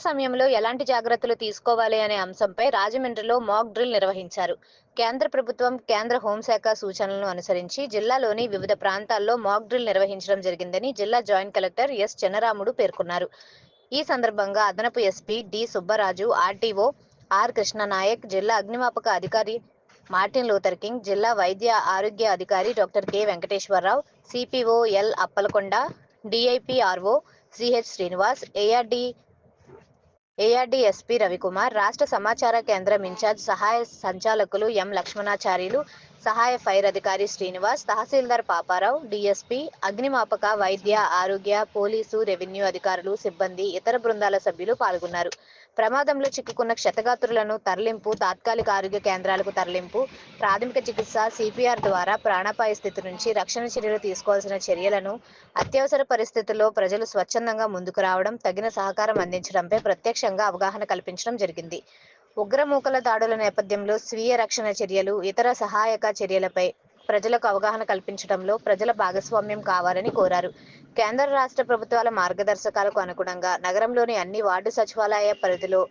సమయంలో ఎలాంటి జాగ్రత్తలు తీసుకోవాలి అనే అంశంపై రాజమండ్రిలో మాక్ డ్రిల్ నిర్వహించారు. కేంద్ర ప్రభుత్వం, కేంద్ర హోంశాఖ సూచనలను అనుసరించి జిల్లాలోని వివిధ ప్రాంతాల్లో మాక్ డ్రిల్ నిర్వహించడం జరిగిందని జిల్లా జాయింట్ కలెక్టర్ ఎస్ చెన్నరాముడు పేర్కొన్నారు. ఈ సందర్భంగా అదనపు SP D Subbaraju, RTO R Krishnanayak, జిల్లా అగ్నిమాపక అధికారి మార్టిన్ లూథర్ కింగ్, జిల్లా వైద్య ఆరోగ్య అధికారి doctor K Venkateswararao, CPO L Appalakonda, DIPRO Ch Srinivas, ARDSP Ravikumar, రాష్ట్ర సమాచార కేంద్రం ఇన్ఛార్జ్ సహాయ సంచాలకులు ఎం లక్ష్మణాచార్యులు, సహాయ ఫైర్ అధికారి శ్రీనివాస్, తహసీల్దార్ పాపారావు, డీఎస్పీ, అగ్నిమాపక, వైద్య ఆరోగ్య, పోలీసు, రెవెన్యూ అధికారులు, సిబ్బంది, ఇతర బృందాల సభ్యులు పాల్గొన్నారు. ప్రమాదంలో చిక్కుకున్న క్షతగాత్రులను తరలింపు, తాత్కాలిక ఆరోగ్య కేంద్రాలకు తరలింపు, ప్రాథమిక చికిత్స, సిపిఆర్ ద్వారా ప్రాణాపాయ స్థితి నుంచి రక్షణ చర్యలు తీసుకోవాల్సిన చర్యలను, అత్యవసర పరిస్థితుల్లో ప్రజలు స్వచ్ఛందంగా ముందుకు రావడం, తగిన సహకారం అందించడంపై ప్రత్యక్షంగా అవగాహన కల్పించడం జరిగింది. ఉగ్రమూకల దాడుల నేపథ్యంలో స్వీయ రక్షణ చర్యలు, ఇతర సహాయక చర్యలపై ప్రజలకు అవగాహన కల్పించడంలో ప్రజల భాగస్వామ్యం కావాలని కోరారు. కేంద్ర రాష్ట్ర ప్రభుత్వాల మార్గదర్శకాలకు అనుగుణంగా నగరంలోని అన్ని వార్డు సచివాలయ పరిధిలో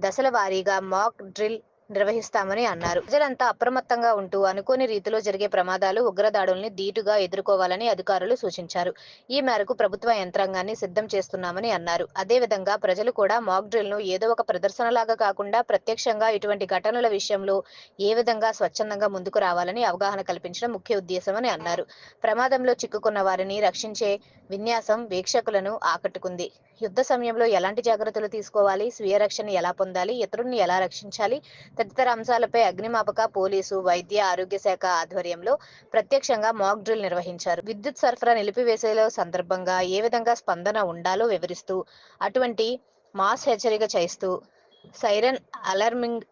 దశల వారీగా మాక్ డ్రిల్ నిర్వహిస్తామని అన్నారు. ప్రజలంతా అప్రమత్తంగా ఉంటూ అనుకోని రీతిలో జరిగే ప్రమాదాలు, ఉగ్రదాడుల్ని ధీటుగా ఎదుర్కోవాలని అధికారులు సూచించారు. ఈ మేరకు ప్రభుత్వ యంత్రాంగాన్ని సిద్ధం చేస్తున్నామని అన్నారు. అదేవిధంగా ప్రజలు కూడా మాక్ డ్రిల్ ను ఏదో ఒక ప్రదర్శనలాగా కాకుండా ప్రత్యక్షంగా ఇటువంటి ఘటనల విషయంలో ఏ విధంగా స్వచ్ఛందంగా ముందుకు రావాలని అవగాహన కల్పించడం ముఖ్య ఉద్దేశమని అన్నారు. ప్రమాదంలో చిక్కుకున్న వారిని రక్షించే విన్యాసం వీక్షకులను ఆకట్టుకుంది. యుద్ధ సమయంలో ఎలాంటి జాగ్రత్తలు తీసుకోవాలి, స్వీయ రక్షణ ఎలా పొందాలి, ఇతరుల్ని ఎలా రక్షించాలి తదితర అంశాలపై అగ్నిమాపక, పోలీసు, వైద్య ఆరోగ్య శాఖ ఆధ్వర్యంలో ప్రత్యక్షంగా మాక్ డ్రిల్ నిర్వహించారు. విద్యుత్ సరఫరా నిలిపివేసే సందర్భంగా ఏ విధంగా స్పందన ఉండాలో వివరిస్తూ, అటువంటి మాస్ హెచ్చరిక చేస్తూ సైరన్ అలార్మింగ్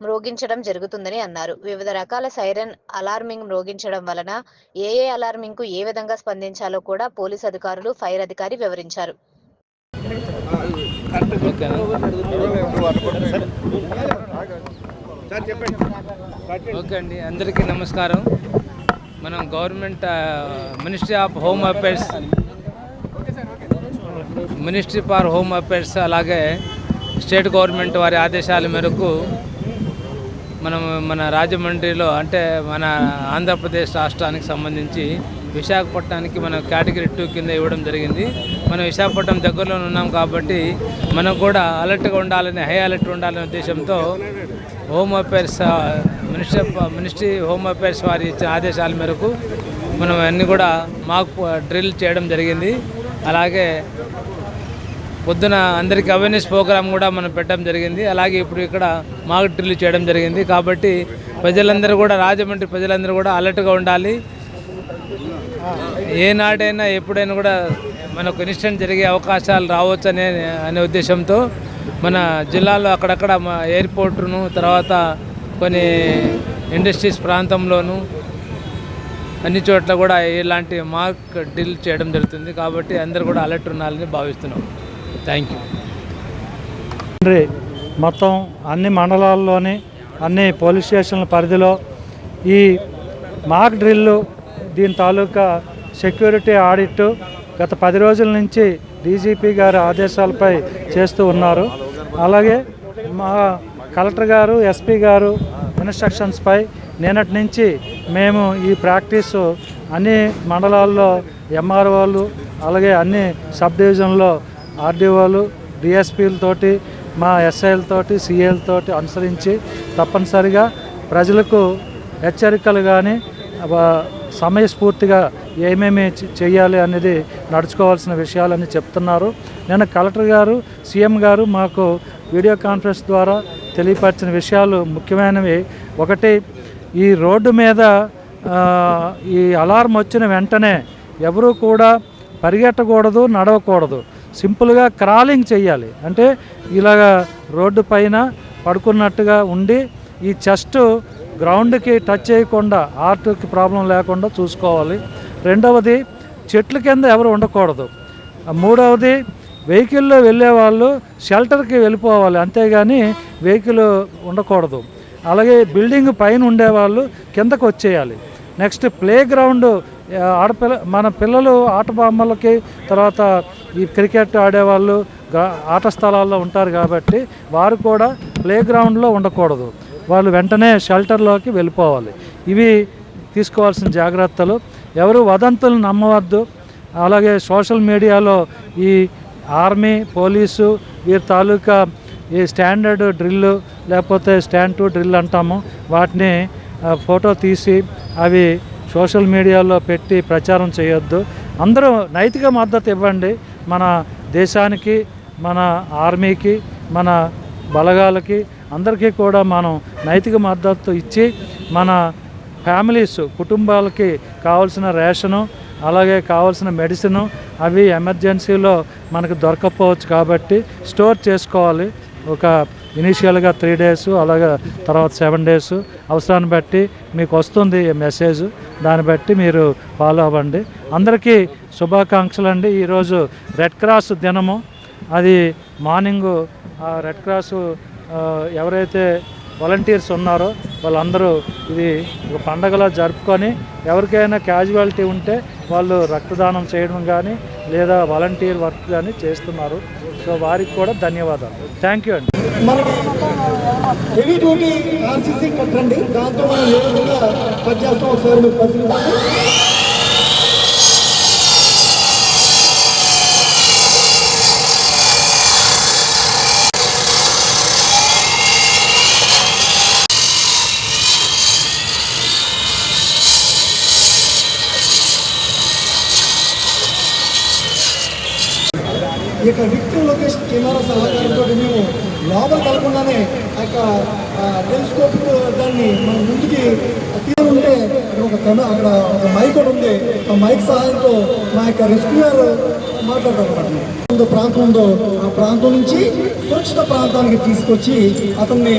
మ్రోగించడం జరుగుతుందని అన్నారు. వివిధ రకాల సైరన్ అలార్మింగ్ మ్రోగించడం వలన ఏ అలార్మింగ్ కు ఏ విధంగా స్పందించాలో కూడా పోలీసు అధికారులు, ఫైర్ అధికారి వివరించారు. ఓకే అండి, అందరికీ నమస్కారం. మనం government ministry for home affairs అలాగే స్టేట్ గవర్నమెంట్ వారి ఆదేశాల మేరకు మన రాజమండ్రిలో అంటే మన ఆంధ్రప్రదేశ్ రాష్ట్రానికి సంబంధించి విశాఖపట్నానికి మనం కేటగిరీ 2 కింద ఇవ్వడం జరిగింది. మనం విశాఖపట్నం దగ్గరలో ఉన్నాం కాబట్టి మనం కూడా అలర్ట్గా ఉండాలని, హై అలర్ట్ ఉండాలనే ఉద్దేశంతో home affairs ministry home affairs వారి ఇచ్చిన ఆదేశాల మేరకు మనం అన్నీ కూడా మాక్ డ్రిల్ చేయడం జరిగింది. అలాగే పొద్దున అందరికీ అవేర్నెస్ ప్రోగ్రామ్ కూడా మనం పెట్టడం జరిగింది. అలాగే ఇప్పుడు ఇక్కడ మాక్ డ్రిల్ చేయడం జరిగింది. కాబట్టి ప్రజలందరూ కూడా, రాజమండ్రి ప్రజలందరూ కూడా అలర్ట్గా ఉండాలి. ఏనాడైనా ఎప్పుడైనా కూడా మనకు ఇన్సిడెంట్ జరిగే అవకాశాలు రావచ్చు అనే ఉద్దేశంతో మన జిల్లాలో అక్కడక్కడ ఎయిర్పోర్టును, తర్వాత కొన్ని ఇండస్ట్రీస్ ప్రాంతంలోనూ అన్ని చోట్ల కూడా ఇలాంటి మాక్ డ్రిల్ చేయడం జరుగుతుంది. కాబట్టి అందరూ కూడా అలర్ట్ ఉండాలని భావిస్తున్నాం. Thank you. మొత్తం అన్ని మండలాల్లోని అన్ని పోలీస్ స్టేషన్ల పరిధిలో ఈ మాక్ డ్రిల్లు, దీని తాలూకా సెక్యూరిటీ ఆడిట్ గత 10 రోజుల నుంచి డీజీపీ గారి ఆదేశాలపై చేస్తూ ఉన్నారు. అలాగే మా కలెక్టర్ గారు, ఎస్పీ గారు ఇన్స్ట్రక్షన్స్పై నిన్నటి నుంచి మేము ఈ ప్రాక్టీసు అన్ని మండలాల్లో ఎంఆర్ఓలు, అలాగే అన్ని సబ్ డివిజన్లో ఆర్డీఓలు, డిఎస్పీలతోటి, మా ఎస్ఐలతోటి, సిఐలతోటి అనుసరించి తప్పనిసరిగా ప్రజలకు హెచ్చరికలు కానీ సమయస్ఫూర్తిగా ఏమేమి చేయాలి అనేది నడుచుకోవాల్సిన విషయాలని చెప్తున్నారు. నేను కలెక్టర్ గారు, సీఎం గారు మాకు వీడియో కాన్ఫరెన్స్ ద్వారా తెలియపరిచిన విషయాలు ముఖ్యమైనవి. ఒకటి, ఈ రోడ్డు మీద ఈ అలారం వచ్చిన వెంటనే ఎవరూ కూడా పరిగెట్టకూడదు, నడవకూడదు. సింపుల్గా క్రాలింగ్ చేయాలి. అంటే ఇలాగ రోడ్డు పైన పడుకున్నట్టుగా ఉండి ఈ చెస్ట్ గ్రౌండ్కి టచ్ చేయకుండా, హార్ట్కి ప్రాబ్లం లేకుండా చూసుకోవాలి. రెండవది, చెట్ల కింద ఎవరు ఉండకూడదు. మూడవది, వెహికల్లో వెళ్ళే వాళ్ళు షెల్టర్కి వెళ్ళిపోవాలి, అంతేగాని వెహికల్ ఉండకూడదు. అలాగే బిల్డింగ్ పైన ఉండేవాళ్ళు కిందకు వచ్చేయాలి. నెక్స్ట్, ప్లే గ్రౌండ్, మన పిల్లలు ఆట బొమ్మలకి, తర్వాత ఈ క్రికెట్ ఆడేవాళ్ళు, ఆట స్థలాల్లో ఉంటారు కాబట్టి వారు కూడా ప్లే గ్రౌండ్లో ఉండకూడదు, వాళ్ళు వెంటనే షెల్టర్లోకి వెళ్ళిపోవాలి. ఇవి తీసుకోవాల్సిన జాగ్రత్తలు. ఎవరు వదంతులు నమ్మవద్దు. అలాగే సోషల్ మీడియాలో ఈ ఆర్మీ, పోలీసు వీరి తాలూకా ఈ స్టాండర్డ్ డ్రిల్ లేకపోతే స్టాండ్ టు డ్రిల్ అంటాము, వాటిని ఫోటో తీసి అవి సోషల్ మీడియాలో పెట్టి ప్రచారం చేయొద్దు. అందరూ నైతిక మద్దతు ఇవ్వండి. మన దేశానికి, మన ఆర్మీకి, మన బలగాలకి అందరికీ కూడా మనం నైతిక మద్దతు ఇచ్చి మన ఫ్యామిలీస్, కుటుంబాలకి కావాల్సిన రేషను అలాగే కావాల్సిన మెడిసిన్ అవి ఎమర్జెన్సీలో మనకు దొరకకపోవచ్చు కాబట్టి స్టోర్ చేసుకోవాలి. ఒక ఇనీషియల్గా 3 days, అలాగే తర్వాత 7 days అవసరాన్ని బట్టి మీకు వస్తుంది మెసేజ్, దాన్ని బట్టి మీరు ఫాలో అవ్వండి. అందరికీ శుభాకాంక్షలు అండి. ఈరోజు రెడ్ క్రాస్ దినము. అది మార్నింగు రెడ్ క్రాస్ ఎవరైతే వాలంటీర్స్ ఉన్నారో వాళ్ళందరూ ఇది ఒక పండగలా జరుపుకొని ఎవరికైనా క్యాజువాలిటీ ఉంటే వాళ్ళు రక్తదానం చేయడం కానీ లేదా వాలంటీర్ వర్క్ కానీ చేస్తున్నారు. సో వారికి కూడా ధన్యవాదాలు. థ్యాంక్ యూ అండి. మనకి హెవీ డ్యూటీ ఆర్సీసీ కట్టండి, దాంతో మనం ఏ విధంగా పనిచేస్తాం ఒకసారి మీరు పరిశీలించండి. ఈ యొక్క విక్టిమ్ లొకేషన్ కెమెరా సహకారంతో మేము లోపల కలకుండానే ఆ యొక్క టెలిస్కోప్ దాన్ని మనం ముందుకి తీసుకుంటే ఒక అక్కడ ఒక మైక్ కూడా ఉంది. ఆ మైక్ సహాయంతో మా యొక్క రెస్క్యూయర్ మాట్లాడతారు అన్నమాట. ప్రాంతం ఉందో ఆ ప్రాంతం నుంచి సురక్షిత ప్రాంతానికి తీసుకొచ్చి అతన్ని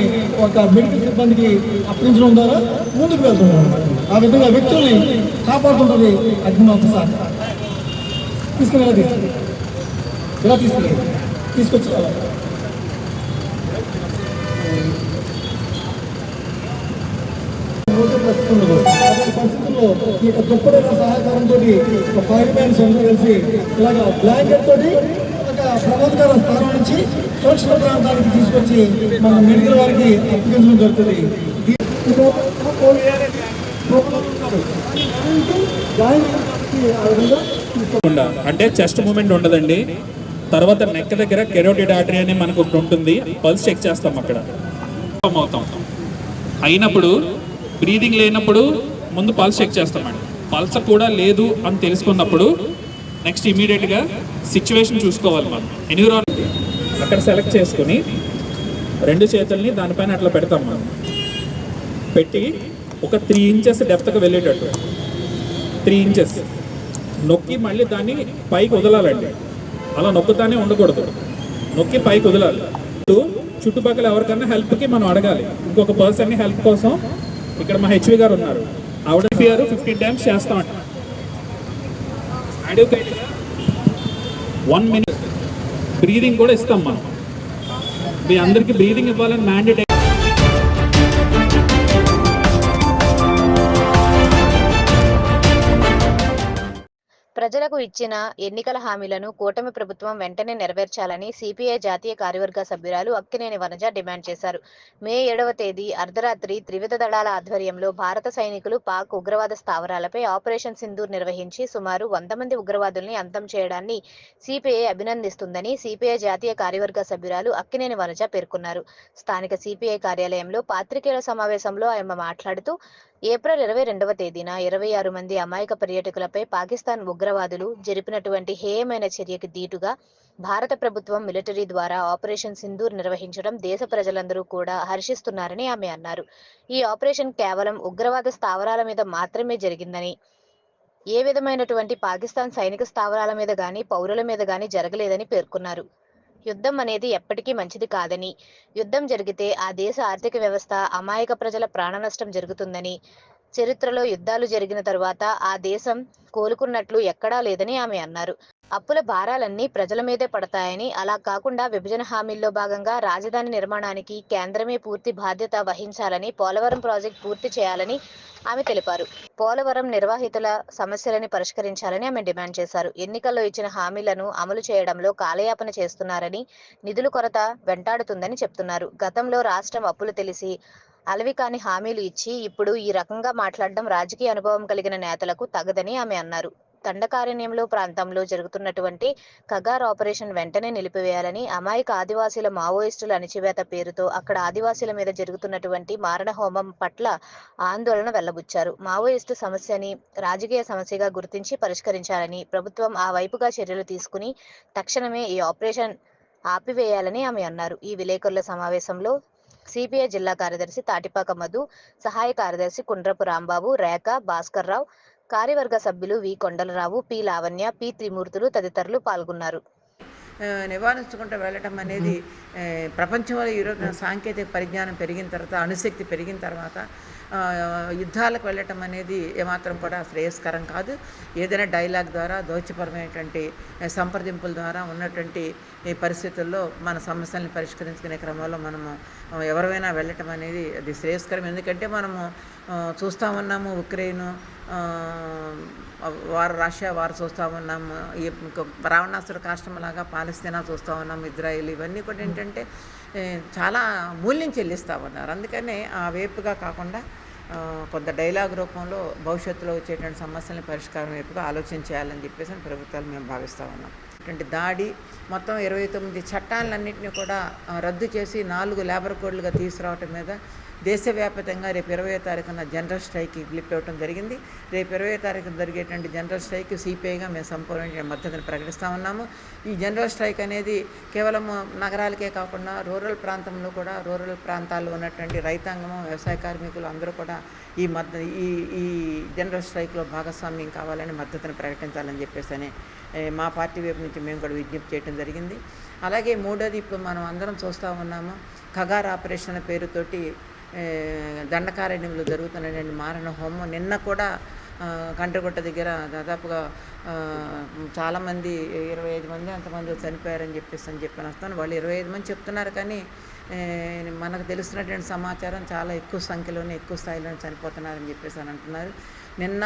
ఒక మెడికల్ సిబ్బందికి అప్పగించడం ద్వారా ముందుకు వెళ్తున్నాం. ఆ విధంగా వ్యక్తుల్ని కాపాడుతుంటుంది అగ్నిమాపక శాఖ. తీసుకుని ఇలా తీసుకొచ్చి పరిస్థితుల్లో ఈ యొక్క దుప్పటి సహకారంతో ఒక ఫైర్ మ్యాన్స్ అందరూ కలిసి ఇలాగ బ్లాంకెట్ తోటి ఒక ప్రమాదకర స్థానం నుంచి సురక్షిత ప్రాంతానికి తీసుకొచ్చి మన మెడికల్ వారికి అప్పగించడం జరుగుతుంది. అంటే చెస్ట్ మూమెంట్ ఉండదండి. తర్వాత నెక్ దగ్గర కెరోటిడ్ ఆర్టరీ అని మనకు ఒకటి ఉంటుంది, పల్స్ చెక్ చేస్తాం అక్కడ అవుతాం. అయినప్పుడు బ్రీదింగ్ లేనప్పుడు ముందు పల్స్ చెక్ చేస్తామండి. పల్స్ కూడా లేదు అని తెలుసుకున్నప్పుడు నెక్స్ట్ ఇమీడియట్గా సిచ్యువేషన్ చూసుకోవాలి. మనం ఎన్విరాన్ అక్కడ సెలెక్ట్ చేసుకుని 2 చేతుల్ని దానిపైన అట్లా పెడతాం. మనం పెట్టి ఒక 3 inches డెప్త్కి వెళ్ళేటట్టు 3 inches నొక్కి మళ్ళీ దాన్ని పైకి వదలాలండి. అలా నొక్కుతానే ఉండకూడదు, నొక్కి పైకి వదలాలి. చుట్టుపక్కల ఎవరికన్నా హెల్ప్కి మనం అడగాలి. ఇంకొక పర్సన్ని హెల్ప్ కోసం ఇక్కడ మా హెచ్వి గారు ఉన్నారు, ఆవిడ 15 times చేస్తామంట. 1 minute బ్రీదింగ్ కూడా ఇస్తాం మనం. మీ అందరికీ బ్రీదింగ్ ఇవ్వాలని మ్యాండేట్. ప్రజలకు ఇచ్చిన ఎన్నికల హామీలను కూటమి ప్రభుత్వం వెంటనే నెరవేర్చాలని సిపిఐ జాతీయ కార్యవర్గ సభ్యురాలు అక్కినేని వనజ డిమాండ్ చేశారు. మే 7వ తేదీ అర్ధరాత్రి త్రివిధ దళాల ఆధ్వర్యంలో భారత సైనికులు పాక్ ఉగ్రవాద స్థావరాలపై ఆపరేషన్ సింధూర్ నిర్వహించి సుమారు 100 మంది ఉగ్రవాదుల్ని అంతం చేయడాన్ని సిపిఐ అభినందిస్తుందని సిపిఐ జాతీయ కార్యవర్గ సభ్యురాలు అక్కినేని వనజ పేర్కొన్నారు. స్థానిక సిపిఐ కార్యాలయంలో పాత్రికేయుల సమావేశంలో ఆమె మాట్లాడుతూ ఏప్రిల్ 22వ తేదీన 26 మంది అమాయక పర్యాటకులపై పాకిస్తాన్ ఉగ్రవాదులు జరిపినటువంటి హేయమైన చర్యకి దీటుగా భారత ప్రభుత్వం మిలిటరీ ద్వారా ఆపరేషన్ సింధూర్ నిర్వహించడం దేశ ప్రజలందరూ కూడా హర్షిస్తున్నారని ఆమె అన్నారు. ఈ ఆపరేషన్ కేవలం ఉగ్రవాద స్థావరాల మీద మాత్రమే జరిగిందని, ఏ విధమైనటువంటి పాకిస్తాన్ సైనిక స్థావరాల మీద గాని పౌరుల మీద గాని జరగలేదని పేర్కొన్నారు. యుద్ధం అనేది ఎప్పటికీ మంచిది కాదని, యుద్ధం జరిగితే ఆ దేశ ఆర్థిక వ్యవస్థ, అమాయక ప్రజల ప్రాణ నష్టం జరుగుతుందని, చరిత్రలో యుద్ధాలు జరిగిన తరువాత ఆ దేశం కోలుకున్నట్లు ఎక్కడా లేదని ఆమె అన్నారు. అప్పుల భారాలన్నీ ప్రజల మీదే పడతాయని, అలా కాకుండా విభజన హామీల్లో భాగంగా రాజధాని నిర్మాణానికి కేంద్రమే పూర్తి బాధ్యత వహించాలని, పోలవరం ప్రాజెక్టు పూర్తి చేయాలని ఆమె తెలిపారు. పోలవరం నిర్వాహితుల సమస్యలని పరిష్కరించాలని ఆమె డిమాండ్ చేశారు. ఎన్నికల్లో ఇచ్చిన హామీలను అమలు చేయడంలో కాలయాపన చేస్తున్నారని, నిధుల కొరత వెంటాడుతుందని చెప్తున్నారు. గతంలో రాష్ట్రం అప్పులు తెలిసి అలవికాని హామీలు ఇచ్చి ఇప్పుడు ఈ రకంగా మాట్లాడడం రాజకీయ అనుభవం కలిగిన నేతలకు తగదని ఆమె అన్నారు. దండకారణ్యంలో ప్రాంతంలో జరుగుతున్నటువంటి కగార్ ఆపరేషన్ వెంటనే నిలిపివేయాలని, అమాయక ఆదివాసీల మావోయిస్టుల అణిచివేత పేరుతో అక్కడ ఆదివాసీల మీద జరుగుతున్నటువంటి మారణ హోమం పట్ల ఆందోళన వెల్లబుచ్చారు. మావోయిస్టు సమస్యని రాజకీయ సమస్యగా గుర్తించి పరిష్కరించాలని, ప్రభుత్వం ఆ వైపుగా చర్యలు తీసుకుని తక్షణమే ఈ ఆపరేషన్ ఆపివేయాలని ఆమె అన్నారు. ఈ విలేకరుల సమావేశంలో సిపిఐ జిల్లా కార్యదర్శి తాటిపాక మధు, సహాయ కార్యదర్శి కుండ్రపు రాంబాబు, రేఖ, భాస్కర్రావు, కార్యవర్గ సభ్యులు వి కొండలరావు, పి లావణ్య, పి త్రిమూర్తులు తదితరులు పాల్గొన్నారు. నివారించుకుంటూ వెళ్ళటం అనేది ప్రపంచంలో ఈరోజు సాంకేతిక పరిజ్ఞానం పెరిగిన తర్వాత, అణుశక్తి పెరిగిన తర్వాత యుద్ధాలకు వెళ్ళటం అనేది ఏమాత్రం కూడా శ్రేయస్కరం కాదు. ఏదైనా డైలాగ్ ద్వారా, దౌత్యపరమైనటువంటి సంప్రదింపుల ద్వారా ఉన్నటువంటి ఈ పరిస్థితుల్లో మన సమస్యల్ని పరిష్కరించుకునే క్రమంలో మనము ఎవరైనా వెళ్ళటం అనేది అది శ్రేయస్కరం. ఎందుకంటే మనము చూస్తూ ఉన్నాము, ఉక్రెయిన్ రష్యా వారు చూస్తూ ఉన్నాము, ఈ రావణాసుర కాష్టంలాగా పాలస్తీనా చూస్తూ ఉన్నాము, ఇజ్రాయిల్, ఇవన్నీ కూడా ఏంటంటే చాలా మూల్యం చెల్లిస్తూ ఉన్నారు. అందుకనే ఆ వైపుగా కాకుండా కొంత డైలాగ్ రూపంలో భవిష్యత్తులో వచ్చేటువంటి సమస్యలను పరిష్కారం వైపుగా ఆలోచన చేయాలని చెప్పేసి ప్రభుత్వాలు మేము భావిస్తూ ఉన్నాం. ఇటువంటి దాడి మొత్తం 29 చట్టాలన్నింటినీ కూడా రద్దు చేసి 4 లేబర్ కోడ్లుగా తీసుకురావటం మీద దేశవ్యాప్తంగా రేపు 20వ తారీఖున జనరల్ స్ట్రైక్కి పిలిపివ్వడం జరిగింది. రేపు 20వ తారీఖున జరిగేటువంటి జనరల్ స్ట్రైక్ సిపిఐగా మేము సంపూర్ణ మద్దతును ప్రకటిస్తూ ఉన్నాము. ఈ జనరల్ స్ట్రైక్ అనేది కేవలం నగరాలకే కాకుండా రూరల్ ప్రాంతంలో కూడా, రూరల్ ప్రాంతాల్లో ఉన్నటువంటి రైతాంగము, వ్యవసాయ కార్మికులు అందరూ కూడా ఈ జనరల్ స్ట్రైక్లో భాగస్వామ్యం కావాలని మద్దతును ప్రకటించాలని చెప్పేసి మా పార్టీ వైపు నుంచి మేము కూడా విజ్ఞప్తి చేయడం జరిగింది. అలాగే మూడోది, ఇప్పుడు మనం అందరం చూస్తూ ఉన్నాము, కగార్ ఆపరేషన్ పేరుతోటి దండకారణ్యంలో జరుగుతున్నటువంటి మారణ హోమం. నిన్న కూడా కంట్రగుట్ట దగ్గర దాదాపుగా చాలామంది 25 మంది అంతమంది చనిపోయారని చెప్పిన వస్తాను. వాళ్ళు 25 మంది చెప్తున్నారు, కానీ మనకు తెలిసినటువంటి సమాచారం చాలా ఎక్కువ సంఖ్యలోనే, ఎక్కువ స్థాయిలోనే చనిపోతున్నారని చెప్పేసి అని అంటున్నారు. నిన్న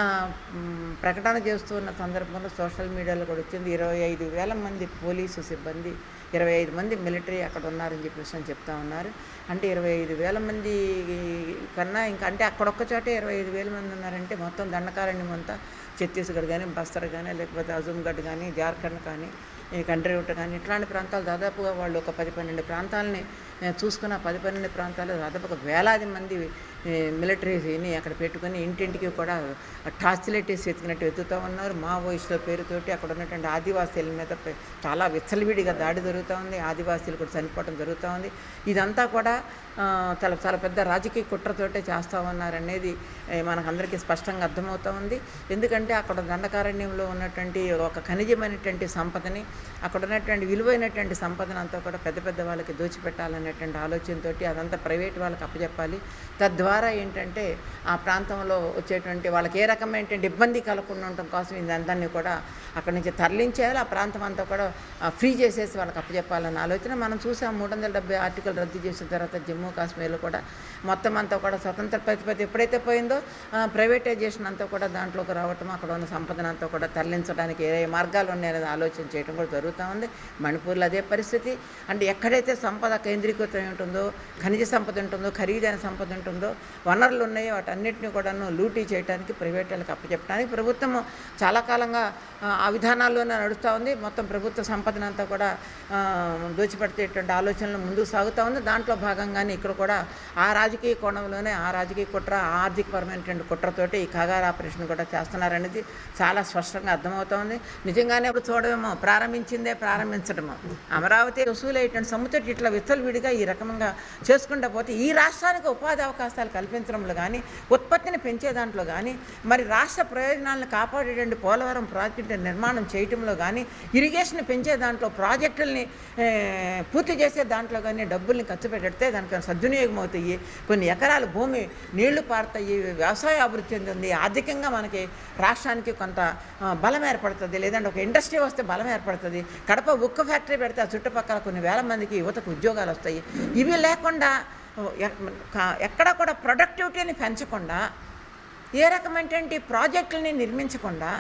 ప్రకటన చేస్తున్న సందర్భంలో సోషల్ మీడియాలో కూడా వచ్చింది, 25,000 మంది పోలీసు సిబ్బంది, 25 మంది మిలిటరీ అక్కడ ఉన్నారని చెప్పేసి అని చెప్తా ఉన్నారు. అంటే 25,000 మంది కన్నా ఇంకా, అంటే అక్కడొక్క చోటే 25,000 మంది ఉన్నారంటే మొత్తం దండకారణ్యం అంతా ఛత్తీస్గఢ్ కానీ, బస్తర్ కానీ, లేకపోతే అజుంగఢ్ కానీ, జార్ఖండ్ కానీ, ఈ కంట్రీగుట్ట కానీ, ఇట్లాంటి ప్రాంతాలు దాదాపుగా వాళ్ళు ఒక 10-12 ప్రాంతాలని చూసుకున్న 10-12 ప్రాంతాలు దాదాపుగా వేలాది మంది మిలిటరీని అక్కడ పెట్టుకొని ఇంటింటికి కూడా టార్చ్లైట్ ఎత్తికినట్టు వెతుకుతూ ఉన్నారు. మావోయిస్టుల పేరుతోటి అక్కడ ఉన్నటువంటి ఆదివాసీల మీద చాలా విచ్చలవిడిగా దాడి జరుగుతూ ఉంది. ఆదివాసీలు కూడా చనిపోవడం జరుగుతూ ఉంది. ఇదంతా కూడా చాలా పెద్ద రాజకీయ కుట్రతోటే చేస్తూ ఉన్నారనేది మనకందరికీ స్పష్టంగా అర్థమవుతూ ఉంది. ఎందుకంటే అక్కడ దండకారణ్యంలో ఉన్నటువంటి ఒక ఖనిజమైనటువంటి సంపదని, అక్కడ ఉన్నటువంటి విలువైనటువంటి సంపదను అంతా కూడా పెద్ద పెద్ద వాళ్ళకి దోచిపెట్టాలనేటువంటి ఆలోచనతో అదంతా ప్రైవేట్ వాళ్ళకి అప్పచెప్పాలి. తద్వారా ఏంటంటే ఆ ప్రాంతంలో వచ్చేటువంటి వాళ్ళకి ఏ రకమైనటువంటి ఇబ్బంది కలగకుండా ఉండటం కోసం ఇదంతా కూడా అక్కడి నుంచి తరలించేయాలి. ఆ ప్రాంతం అంతా కూడా ఫ్రీ చేసేసి వాళ్ళకి అప్పచెప్పాలన్న ఆలోచన మనం చూసాం. 370 ఆర్టికల్ రద్దు చేసిన తర్వాత జమ్మూ కాశ్మీర్లో కూడా మొత్తం అంతా కూడా స్వతంత్ర ప్రతిపత్తి ఎప్పుడైతే పోయిందో ప్రైవేటైజేషన్ అంతా కూడా దాంట్లోకి రావటం, అక్కడ ఉన్న సంపదనంతా కూడా తరలించడానికి ఏ మార్గాలు ఉన్నాయనేది ఆలోచన చేయడం కూడా జరుగుతూ ఉంది. మణిపూర్లో అదే పరిస్థితి. అంటే ఎక్కడైతే సంపద కేంద్రీకృతం ఉంటుందో, ఖనిజ సంపద ఉంటుందో, ఖరీదైన సంపద ఉంటుందో, వనరులు ఉన్నాయో వాటన్నిటిని కూడాను లూటీ చేయడానికి, ప్రైవేట్ వాళ్ళకి అప్పచెప్పడానికి ప్రభుత్వం చాలా కాలంగా ఆ విధానాల్లోనే నడుస్తూ ఉంది. మొత్తం ప్రభుత్వ సంపదనంతా కూడా దోచిపెట్టేటువంటి ఆలోచనలు ముందుకు సాగుతూ ఉంది. దాంట్లో భాగంగానే ఇక్కడ కూడా ఆ రాజకీయ కోణంలోనే ఆ రాజకీయ కుట్ర, ఆర్థికపరమైనటువంటి కుట్రతోటి ఈ కగార్ ఆపరేషన్ కూడా చేస్తున్నారనేది చాలా స్పష్టంగా అర్థమవుతోంది. నిజంగానే ఇప్పుడు చూడమేమో ప్రారంభించి భావించిందే ప్రారంభించడము. అమరావతి వసూలైనటువంటి సొమ్ముతో ఇట్లా విచ్చలవిడిగా ఈ రకంగా చేసుకుంటూ పోతే ఈ రాష్ట్రానికి ఉపాధి అవకాశాలు కల్పించడంలో కానీ, ఉత్పత్తిని పెంచే దాంట్లో కానీ, మరి రాష్ట్ర ప్రయోజనాలను కాపాడేటువంటి పోలవరం ప్రాజెక్టు నిర్మాణం చేయటంలో కానీ, ఇరిగేషన్ పెంచే దాంట్లో, ప్రాజెక్టుల్ని పూర్తి చేసే దాంట్లో కానీ డబ్బుల్ని ఖర్చు పెడితే దానికి సద్వినియోగం అవుతాయి. కొన్ని ఎకరాల భూమి నీళ్లు పారుతాయి, వ్యవసాయ అభివృద్ధి చెందింది, ఆర్థికంగా మనకి రాష్ట్రానికి కొంత బలం ఏర్పడుతుంది. లేదంటే ఒక ఇండస్ట్రీ వస్తే బలం ఏర్పడుతుంది. కడప ఉక్కు ఫ్యాక్టరీ పెడితే ఆ చుట్టుపక్కల కొన్ని వేల మందికి యువతకు ఉద్యోగాలు వస్తాయి. ఇవి లేకుండా ఎక్కడ కూడా ప్రొడక్టివిటీని పెంచకుండా, ఏ రకమైనటువంటి ప్రాజెక్టులని నిర్మించకుండా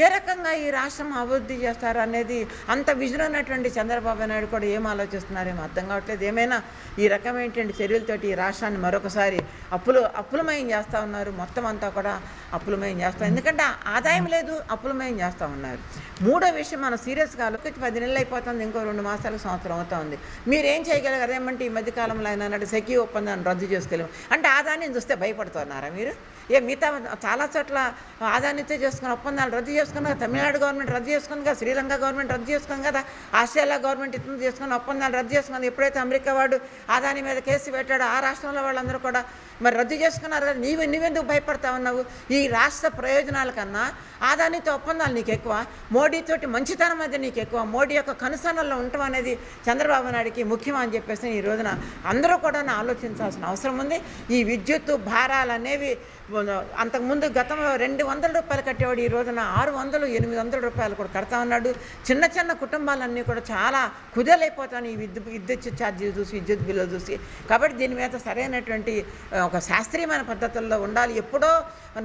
ఏ రకంగా ఈ రాష్ట్రం అభివృద్ధి చేస్తారు అనేది అంత విజన్ ఉన్నటువంటి చంద్రబాబు నాయుడు కూడా ఏం ఆలోచిస్తున్నారేమో అర్థం కావట్లేదు. ఏమైనా ఈ రకమైనటువంటి చర్యలతోటి ఈ రాష్ట్రాన్ని మరొకసారి అప్పులమయం చేస్తూ ఉన్నారు. మొత్తం అంతా కూడా అప్పులమయం చేస్తాం. ఎందుకంటే ఆదాయం లేదు, అప్పులమయం చేస్తూ ఉన్నారు. మూడో విషయం, మనం సీరియస్గా ఆలోచించి 10 నెలలు అయిపోతుంది, ఇంకో 2 మాసాలకు సంవత్సరం అవుతా ఉంది. మీరేం చేయగలరు? ఏమంటే ఈ మధ్యకాలంలో ఆయన అన్నట్టు సెకీ ఒప్పందాన్ని రద్దు చేసుకోలేము అంటే ఆదాయాన్ని చూస్తే భయపడుతున్నారా మీరు? మిగతా చాలా చోట్ల ఆదాయాన్నితో చేసుకున్న ఒప్పందాలు రద్దు చేసుకున్నా, తమిళనాడు గవర్నమెంట్ రద్దు చేసుకుంది కదా, శ్రీలంక గవర్నమెంట్ రద్దు చేసుకుంది కదా, ఆస్ట్రేలియా గవర్నమెంట్ ఇతను చేసుకున్న ఒప్పందాలు రద్దు చేసుకుంది. ఎప్పుడైతే అమెరికా వాడు ఆదాని మీద కేసు పెట్టాడో ఆ రాష్ట్రంలో వాళ్ళందరూ కూడా మరి రద్దు చేసుకున్నారు కదా. నువ్వెందుకు భయపడతా ఉన్నావు? ఈ రాష్ట్ర ప్రయోజనాల కన్నా ఆదానితో ఒప్పందాలు నీకు ఎక్కువ, మోడీతోటి మంచితనం అది నీకు ఎక్కువ, మోడీ యొక్క కనుసన్నల్లో ఉండటం అనేది చంద్రబాబు నాయుడికి ముఖ్యం అని చెప్పేసి ఈ రోజున అందరూ కూడా ఆలోచించాల్సిన అవసరం ఉంది. ఈ విద్యుత్తు భారాలు అనేవి అంతకుముందు గతంలో 200 రూపాయలు కట్టేవాడు ఈ రోజున 600, 800 రూపాయలు కూడా కడతా ఉన్నాడు. చిన్న చిన్న కుటుంబాలన్నీ కూడా చాలా కుదేలైపోతాను ఈ విద్యుత్ ఛార్జీలు చూసి, విద్యుత్ బిల్లులు చూసి. కాబట్టి దీని మీద సరైనటువంటి ఒక శాస్త్రీయమైన పద్ధతుల్లో ఉండాలి. ఎప్పుడో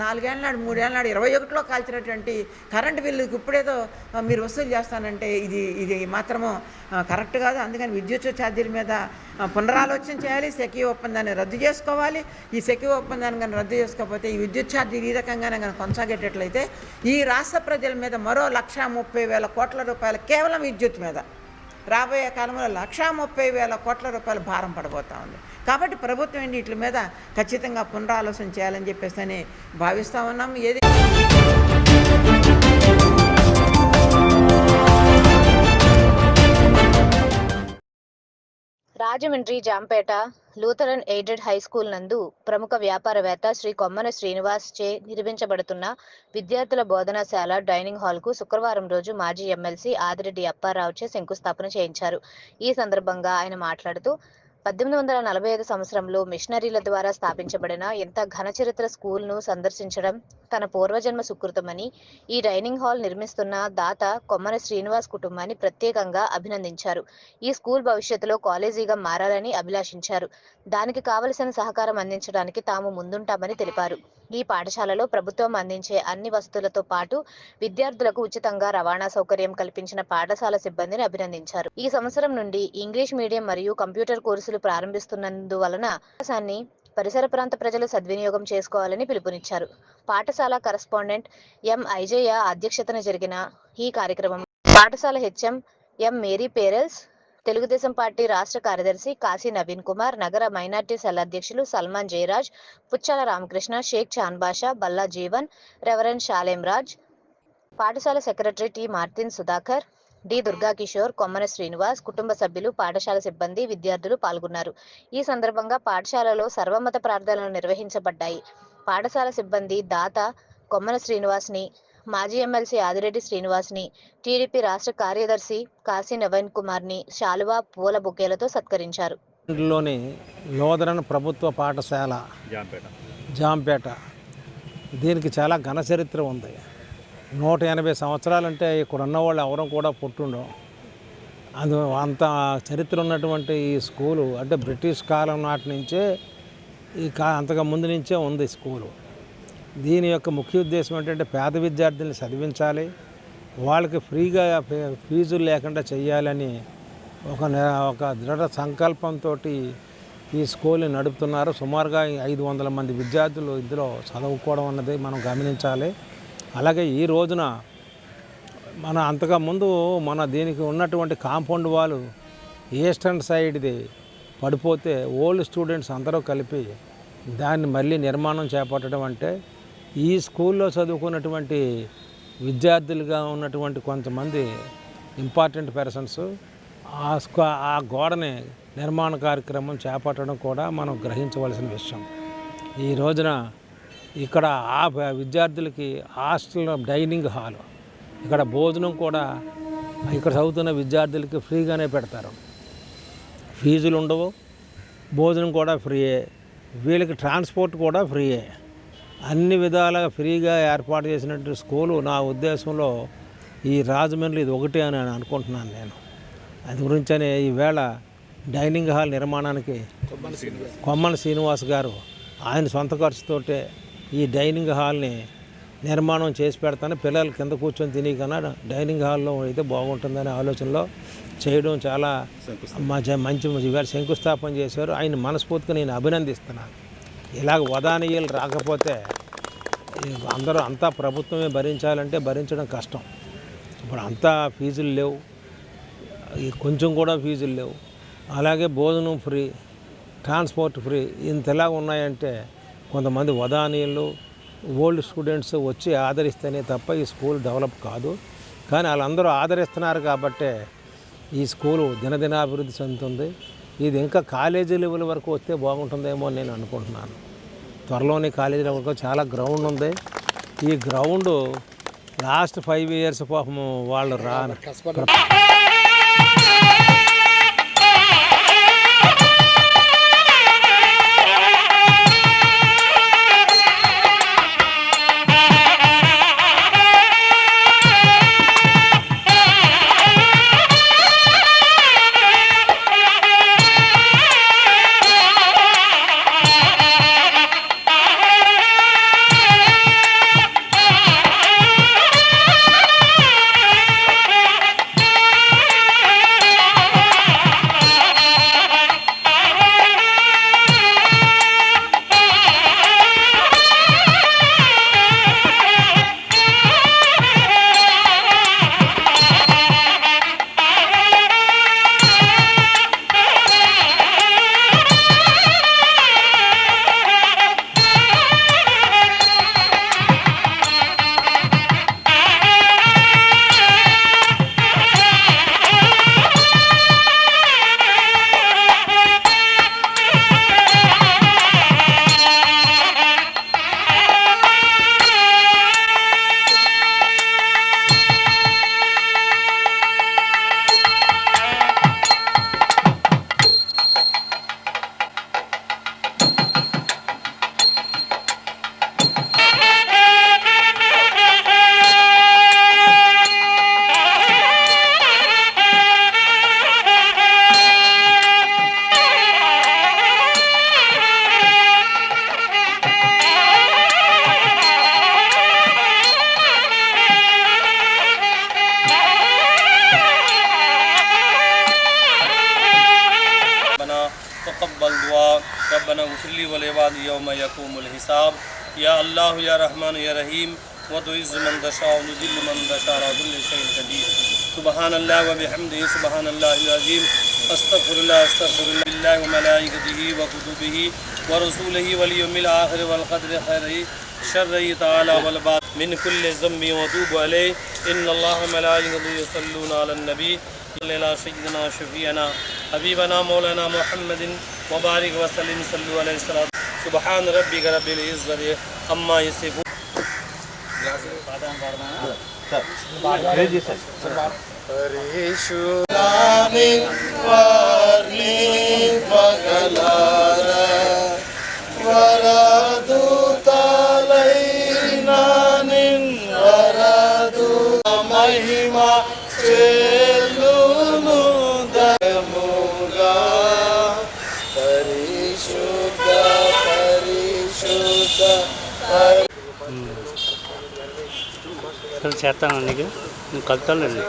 4 ఏళ్ళ నాడు 3 ఏళ్ళ నాడు 21లో కాల్చినటువంటి కరెంటు బిల్లుకి ఇప్పుడేదో మీరు వసూలు చేస్తానంటే ఇది మాత్రము కరెక్ట్ కాదు. అందుకని విద్యుత్ ఛార్జీల మీద పునరాలోచన చేయాలి. సెకీ ఒప్పందాన్ని రద్దు చేసుకోవాలి. ఈ సెకీ ఒప్పందాన్ని కానీ రద్దు చేసుకోకపోతే ఈ విద్యుత్ ఛార్జీలు ఈ రకంగానే కానీ కొనసాగేటట్లయితే ఈ రాష్ట్ర ప్రజల మీద మరో 1,30,000 కోట్ల రూపాయలు కేవలం విద్యుత్ మీద రాబోయే కాలంలో 1,30,000 కోట్ల రూపాయలు భారం పడబోతూ ఉంది. కాబట్టి ప్రభుత్వం వీటి మీద ఖచ్చితంగా పునరాలోచన చేయాలని చెప్పేసి భావిస్తూ ఉన్నాం. ఏది Rajahmundry Jampeta Lutheran aided high school నందు ప్రముఖ వ్యాపారవేత్త శ్రీ కొమ్మన శ్రీనివాస్ చే నిర్మించబడుతున్న విద్యార్థుల బోధనాశాల డైనింగ్ హాల్ కు శుక్రవారం రోజు మాజీ ఎమ్మెల్సీ ఆదిరెడ్డి అప్పారావు చే శంకుస్థాపన చేయించారు. ఈ సందర్భంగా ఆయన మాట్లాడుతూ 1845 సంవత్సరంలో మిషనరీల ద్వారా స్థాపించబడిన ఎంత ఘన చరిత్ర స్కూల్ను సందర్శించడం తన పూర్వజన్మ సుకృతమని, ఈ డైనింగ్ హాల్ నిర్మిస్తున్న దాత కొమ్మన శ్రీనివాస్ కుటుంబాన్ని ప్రత్యేకంగా అభినందించారు. ఈ స్కూల్ భవిష్యత్తులో కాలేజీగా మారాలని అభిలాషించారు. దానికి కావలసిన సహకారం అందించడానికి తాము ముందుంటామని తెలిపారు. ఈ పాఠశాలలో ప్రభుత్వం అందించే అన్ని వసతులతో పాటు విద్యార్థులకు ఉచితంగా రవాణా సౌకర్యం కల్పించిన పాఠశాల సిబ్బందిని అభినందించారు. ఈ సంవత్సరం నుండి ఇంగ్లీష్ మీడియం మరియు కంప్యూటర్ కోర్సులు ప్రారంభిస్తున్నందువలన అవకాశాన్ని పరిసర ప్రాంత ప్రజలు సద్వినియోగం చేసుకోవాలని పిలుపునిచ్చారు. పాఠశాల కరెస్పాండెంట్ ఎం ఐజయ్య అధ్యక్షతన జరిగిన ఈ కార్యక్రమం పాఠశాల హెచ్ఎం ఎం మేరీ పేరెల్స్, తెలుగుదేశం పార్టీ రాష్ట్ర కార్యదర్శి కాశీ నవీన్ కుమార్, నగర మైనార్టీ సెల్ అధ్యక్షులు సల్మాన్ జయరాజ్, పుచ్చాల రామకృష్ణ, షేక్ చాన్బాషా, బల్లా జీవన్, రెవరెండ్ షాలేం రాజ్, పాఠశాల secretary T Martin Sudhakar, D Durga Kishore, Kommana Srinivas, కుటుంబ సభ్యులు, పాఠశాల సిబ్బంది, విద్యార్థులు పాల్గొన్నారు. ఈ సందర్భంగా పాఠశాలలో సర్వమత ప్రార్థనలు నిర్వహించబడ్డాయి. పాఠశాల సిబ్బంది దాత కొమ్మన శ్రీనివాస్ని, మాజీ ఎమ్మెల్సీ ఆదిరెడ్డి శ్రీనివాస్ని, టీడీపీ రాష్ట్ర కార్యదర్శి కాశీ నవీన్ కుమార్ని శాలువా, పూల బొకేలతో సత్కరించారు. లోని లూథరన్ ప్రభుత్వ పాఠశాల జాంపేట దీనికి చాలా ఘన చరిత్ర ఉంది. 180 సంవత్సరాలంటే ఇక్కడ ఉన్నవాళ్ళు ఎవరూ కూడా పుట్టుండో అంత చరిత్ర ఉన్నటువంటి ఈ స్కూలు అంటే బ్రిటిష్ కాలం నాటి నుంచే అంతగా ముందు నుంచే ఉంది స్కూలు. దీని యొక్క ముఖ్య ఉద్దేశం ఏంటంటే పేద విద్యార్థుల్ని చదివించాలి, వాళ్ళకి ఫ్రీగా ఫీజులు లేకుండా చేయాలని ఒక దృఢ సంకల్పంతో ఈ స్కూల్ని నడుపుతున్నారు. సుమారుగా 500 మంది విద్యార్థులు ఇందులో చదువుకోవడం అన్నది మనం గమనించాలి. అలాగే ఈ రోజున అంతకుముందు దీనికి ఉన్నటువంటి కాంపౌండ్ వాల్ ఈస్టర్న్ సైడ్ది పడిపోతే ఓల్డ్ స్టూడెంట్స్ అందరూ కలిపి దాన్ని మళ్ళీ నిర్మాణం చేపట్టడం అంటే ఈ స్కూల్లో చదువుకున్నటువంటి విద్యార్థులుగా ఉన్నటువంటి కొంతమంది ఇంపార్టెంట్ పర్సన్స్ ఆ గోడని నిర్మాణ కార్యక్రమం చేపట్టడం కూడా మనం గ్రహించవలసిన విషయం. ఈ రోజున ఇక్కడ ఆ విద్యార్థులకి హాస్టల్ డైనింగ్ హాల్, ఇక్కడ భోజనం కూడా ఇక్కడ చదువుతున్న విద్యార్థులకి ఫ్రీగానే పెడతారు. ఫీజులు ఉండవు, భోజనం కూడా ఫ్రీయే, వీళ్ళకి ట్రాన్స్పోర్ట్ కూడా ఫ్రీయే. అన్ని విధాలుగా ఫ్రీగా ఏర్పాటు చేసినట్టు స్కూలు నా ఉద్దేశంలో ఈ రాజమండ్రి ఇది ఒకటే అని అనుకుంటున్నాను నేను. అది గురించనే ఈవేళ డైనింగ్ హాల్ నిర్మాణానికి కొమ్మల శ్రీనివాస్ గారు ఆయన సొంత ఖర్చుతోటే ఈ డైనింగ్ హాల్ని నిర్మాణం చేసి పెడతాను. పిల్లలు కింద కూర్చొని తిని కన్నా డైనింగ్ హాల్లో అయితే బాగుంటుందనే ఆలోచనలో చేయడం చాలా మంచి ఇవాళ శంకుస్థాపన చేశారు. ఆయన మనస్ఫూర్తిగా నేను అభినందిస్తున్నాను. ఇలాగ వదానీయులు రాకపోతే అందరూ అంతా ప్రభుత్వమే భరించాలంటే భరించడం కష్టం. ఇప్పుడు అంతా ఫీజులు లేవు, కొంచెం కూడా ఫీజులు లేవు. అలాగే భోజనం ఫ్రీ, ట్రాన్స్పోర్ట్ ఫ్రీ. ఇంతలా ఉన్నాయంటే కొంతమంది వదానీయులు ఓల్డ్ స్టూడెంట్స్ వచ్చి ఆదరిస్తేనే తప్ప ఈ స్కూల్ డెవలప్ కాదు. కానీ వాళ్ళందరూ ఆదరిస్తున్నారు కాబట్టే ఈ స్కూలు దినదినాభివృద్ధి చెందుతుంది. ఇది ఇంకా కాలేజీ లెవెల్ వరకు వస్తే బాగుంటుందేమో అని నేను అనుకుంటున్నాను. త్వరలోనే కాలేజీ లెవెల్కి చాలా గ్రౌండ్ ఉంది. ఈ గ్రౌండ్ లాస్ట్ 5 years పాపం వాళ్ళు तक़ब्बल दुआ रब्बना इग़फ़िर ली व लिवालिदी यौम यक़ूमुल हिसाब या अल्लाह या रहमान या रहीम व तुइज़्ज़ु मन तशा व तुज़िल्लु मन तशा अला कुल्लि शैइन क़दीर सुबहानल्लाह व बिहम्दिही सुबहानल्लाहिल अज़ीम अस्तग़फ़िरुल्लाह बिल्लाहि व मलाइकतिही व कुतुबिही व रसूलिही वल यौमिल आखिर वल क़द्रि खैरिही शर्रिही तआला वल बात मिन कुल्लि ज़म्बि व तूबु अलैहि इन्नल्लाह व मलाइकतहु युसल्लूना अलन नबी अला सय्यिदिना शफ़ीअना हबीबना मौलाना मुहम्मदिन व बारिक व सल्लिम सल्लु अलैहि सल्लम सुबहान रब्बिका रब्बिल इज़्ज़ति अम्मा यसिफून परिशुद्धानि वार्नि पगलार वरदूतालैनानिन वरदू महिमा చెల్లును దయముగా పరిశుద్ధ చేస్తాను నీకు కలుతానండి.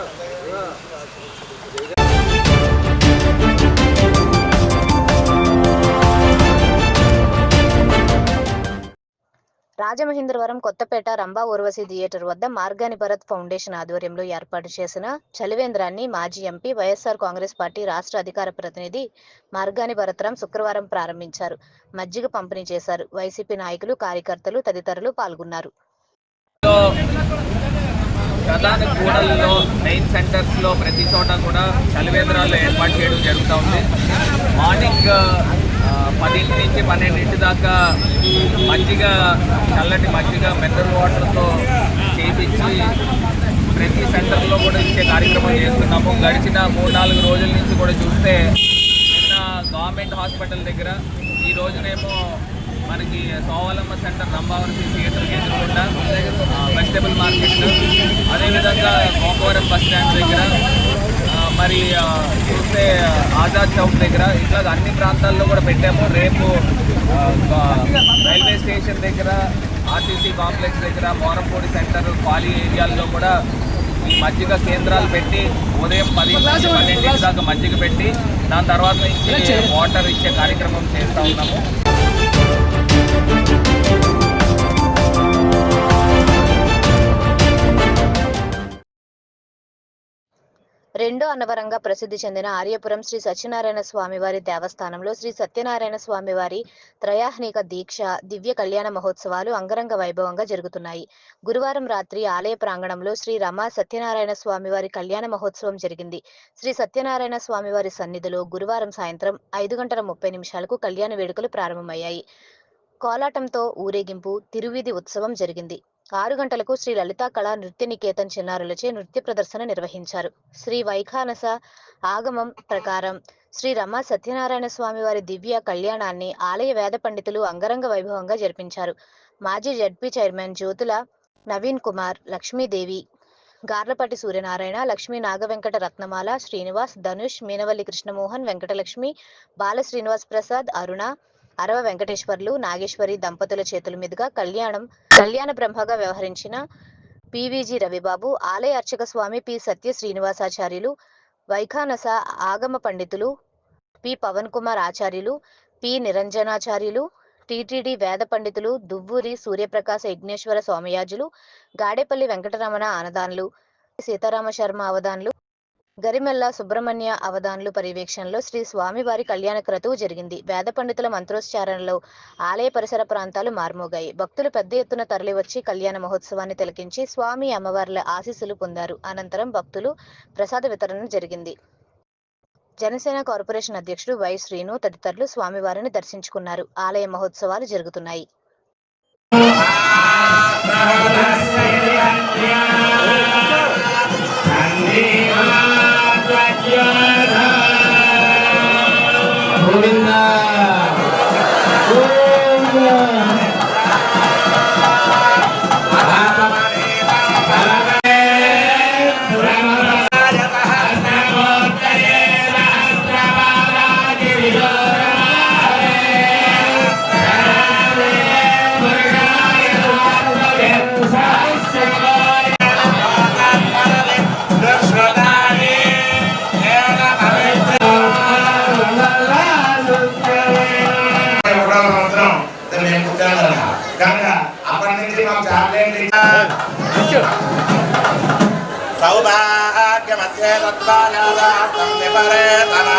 రాజమహేంద్రవరం కొత్తపేట రంభా ఊర్వశి థియేటర్ వద్ద మార్గాని భరత్ ఫౌండేషన్ ఆధ్వర్యంలో ఏర్పాటు చేసిన చలివేంద్రాన్ని మాజీ ఎంపీ వైఎస్ఆర్ కాంగ్రెస్ పార్టీ రాష్ట్ర అధికార ప్రతినిధి మార్గాని భరత్రాం శుక్రవారం ప్రారంభించారు. మజ్జిగ పంపిణీ చేశారు. వైసీపీ నాయకులు, కార్యకర్తలు తదితరులు పాల్గొన్నారు. ప్రధాన కూడల్లో మెయిన్ సెంటర్స్లో ప్రతి చోట కూడా చలివేంద్రాలు ఏర్పాటు చేయడం జరుగుతూ ఉంది. మార్నింగ్ 10 నుంచి 12 దాకా మజ్జిగ, చల్లటి మజ్జిగ మినరల్ వాటర్తో చేపించి ప్రతి సెంటర్లో కూడా ఇచ్చే కార్యక్రమం చేస్తున్నాము. గడిచిన 3-4 రోజుల నుంచి కూడా చూస్తే నిన్న గవర్నమెంట్ హాస్పిటల్ దగ్గర, ఈ రోజునేమో మనకి సోవాలమ్మ సెంటర్ రంభావరం థియేటర్కి ఎదురుకుండా వెజిటబుల్ మార్కెట్, అదేవిధంగా గోపవరం బస్ స్టాండ్ దగ్గర, మరి చూస్తే ఆజాద్ చౌక్ దగ్గర, ఇట్లా అన్ని ప్రాంతాల్లో కూడా పెట్టాము. రేపు రైల్వే స్టేషన్ దగ్గర, ఆర్టీసీ కాంప్లెక్స్ దగ్గర, మోరంపూడి సెంటర్, పాలి ఏరియాల్లో కూడా ఈ మజ్జిగ కేంద్రాలు పెట్టి ఉదయం 10 నుంచి 12 దాకా మజ్జిగ పెట్టి దాని తర్వాత నుంచి వాటర్ ఇచ్చే కార్యక్రమం చేస్తూ ఉన్నాము. రెండో అన్నవరంగా ప్రసిద్ధి చెందిన ఆర్యపురం శ్రీ సత్యనారాయణ స్వామివారి దేవస్థానంలో శ్రీ సత్యనారాయణ స్వామివారి త్రయాహ్నిక దీక్ష దివ్య కళ్యాణ మహోత్సవాలు అంగరంగ వైభవంగా జరుగుతున్నాయి. గురువారం రాత్రి ఆలయ ప్రాంగణంలో శ్రీ రమా సత్యనారాయణ స్వామివారి కళ్యాణ మహోత్సవం జరిగింది. శ్రీ సత్యనారాయణ స్వామివారి సన్నిధిలో గురువారం సాయంత్రం 5:30 కళ్యాణ వేడుకలు ప్రారంభమయ్యాయి. కోలాటంతో ఊరేగింపు, తిరువీధి ఉత్సవం జరిగింది. 6 గంటలకు శ్రీ లలితా కళా నృత్య నికేతన్ చిన్నారులచే నృత్య ప్రదర్శన నిర్వహించారు. శ్రీ వైఖానస ఆగమం ప్రకారం శ్రీ రమా సత్యనారాయణ స్వామి వారి దివ్య కళ్యాణాన్ని ఆలయ వేద పండితులు అంగరంగ వైభవంగా జరిపించారు. మాజీ జడ్పీ చైర్మన్ జ్యోతుల నవీన్ కుమార్, లక్ష్మీదేవి, గార్లపాటి సూర్యనారాయణ, లక్ష్మీ నాగవెంకట రత్నమాల, శ్రీనివాస్, ధనుష్, మీనవల్లి కృష్ణమోహన్, వెంకటలక్ష్మి, బాల శ్రీనివాస్ ప్రసాద్, అరుణ, అరవ వెంకటేశ్వర్లు, నాగేశ్వరి దంపతుల చేతుల మీదుగా కళ్యాణ బ్రహ్మగా వ్యవహరించిన పివిజి రవిబాబు, ఆలయ అర్చక స్వామి పి సత్య శ్రీనివాసాచార్యులు, వైఖానస ఆగమ పండితులు పి పవన్ కుమార్ ఆచార్యులు, పి నిరంజనాచార్యులు, టిటిడి వేద పండితులు దువ్వూరి సూర్యప్రకాశ యజ్ఞేశ్వర సోమయాజులు, గాడేపల్లి వెంకటరమణ ఆనదానులు, సీతారామ శర్మ అవధానులు, గరిమెల్ల సుబ్రహ్మణ్య అవధానులు పర్యవేక్షణలో శ్రీ స్వామివారి కళ్యాణ క్రతువు జరిగింది. వేద పండితుల మంత్రోచ్చారణలో ఆలయ పరిసర ప్రాంతాలు మార్మోగాయి. భక్తులు పెద్ద ఎత్తున తరలివచ్చి కళ్యాణ మహోత్సవాన్ని తిలకించి స్వామి అమ్మవార్ల ఆశీస్సులు పొందారు. అనంతరం భక్తులు ప్రసాద వితరణ జరిగింది. జనసేన కార్పొరేషన్ అధ్యక్షుడు వై శ్రీను తదితరులు స్వామివారిని దర్శించుకున్నారు. ఆలయ మహోత్సవాలు జరుగుతున్నాయి. సౌభాగ్య మధ్య తత్వాయాదాస్తం విపరేతన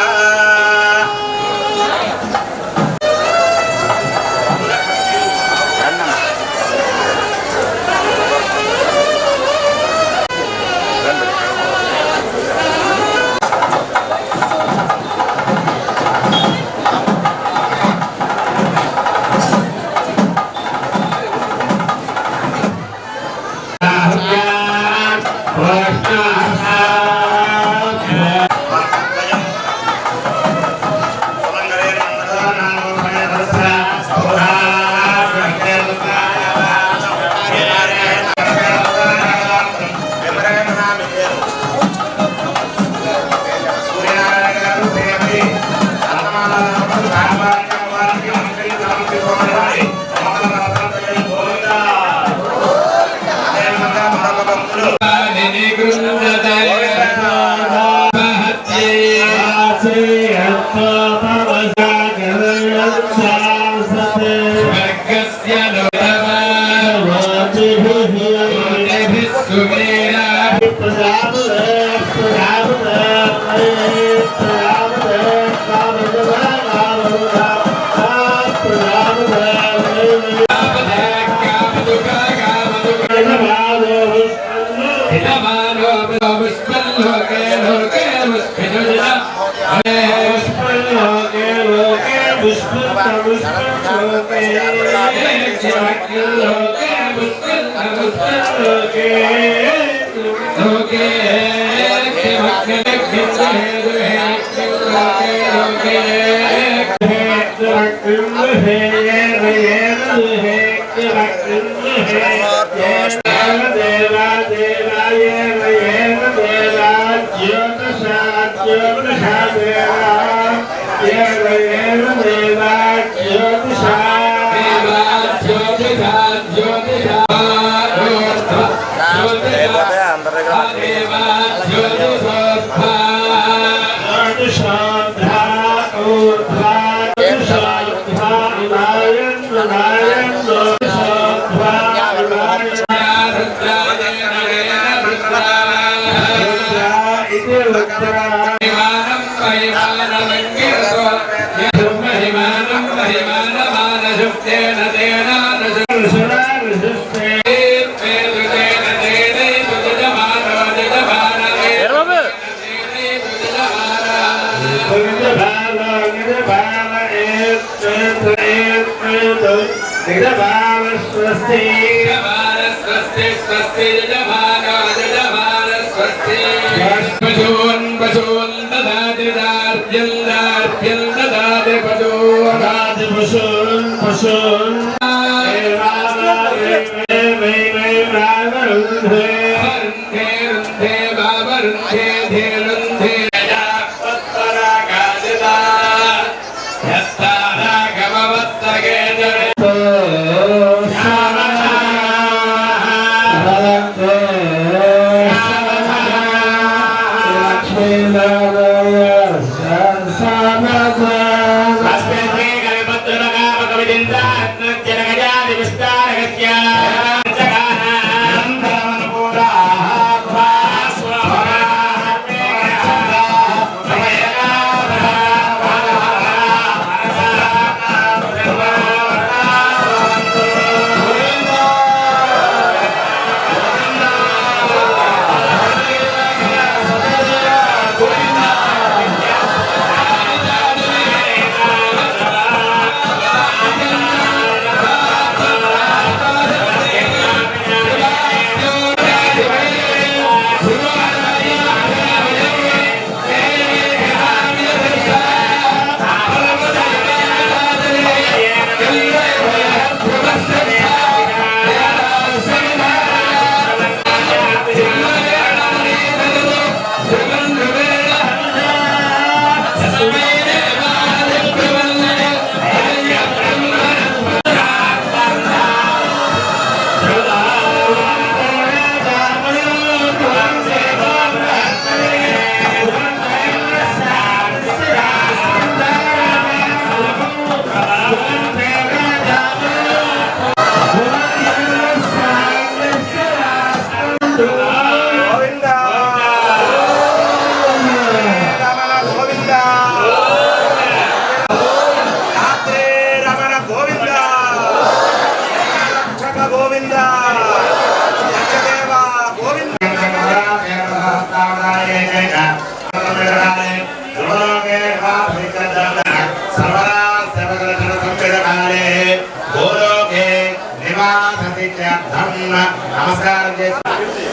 నమస్కారం చేసి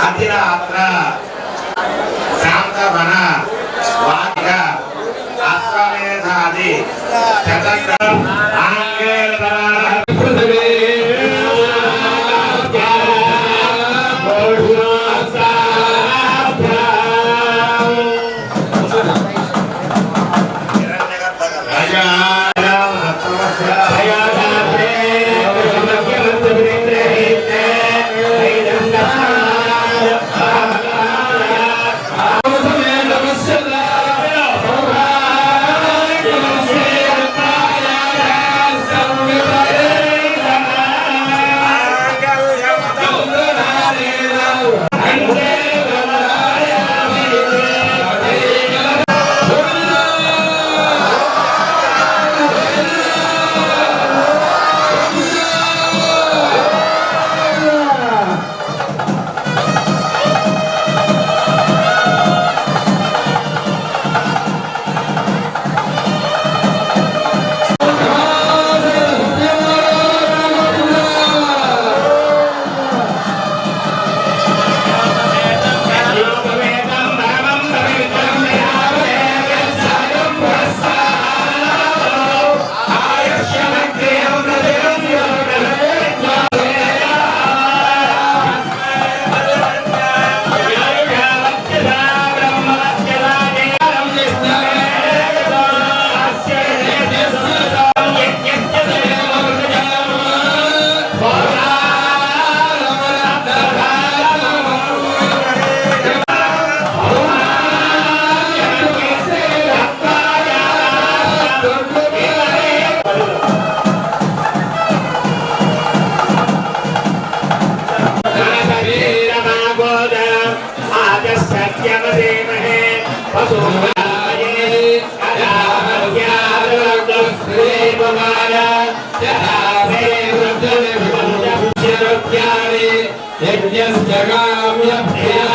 అధిరాత్ర శాంతవన వాక్య అశ్వమేధాది శతగ్రం यज्ञस्य काम्यप्रिया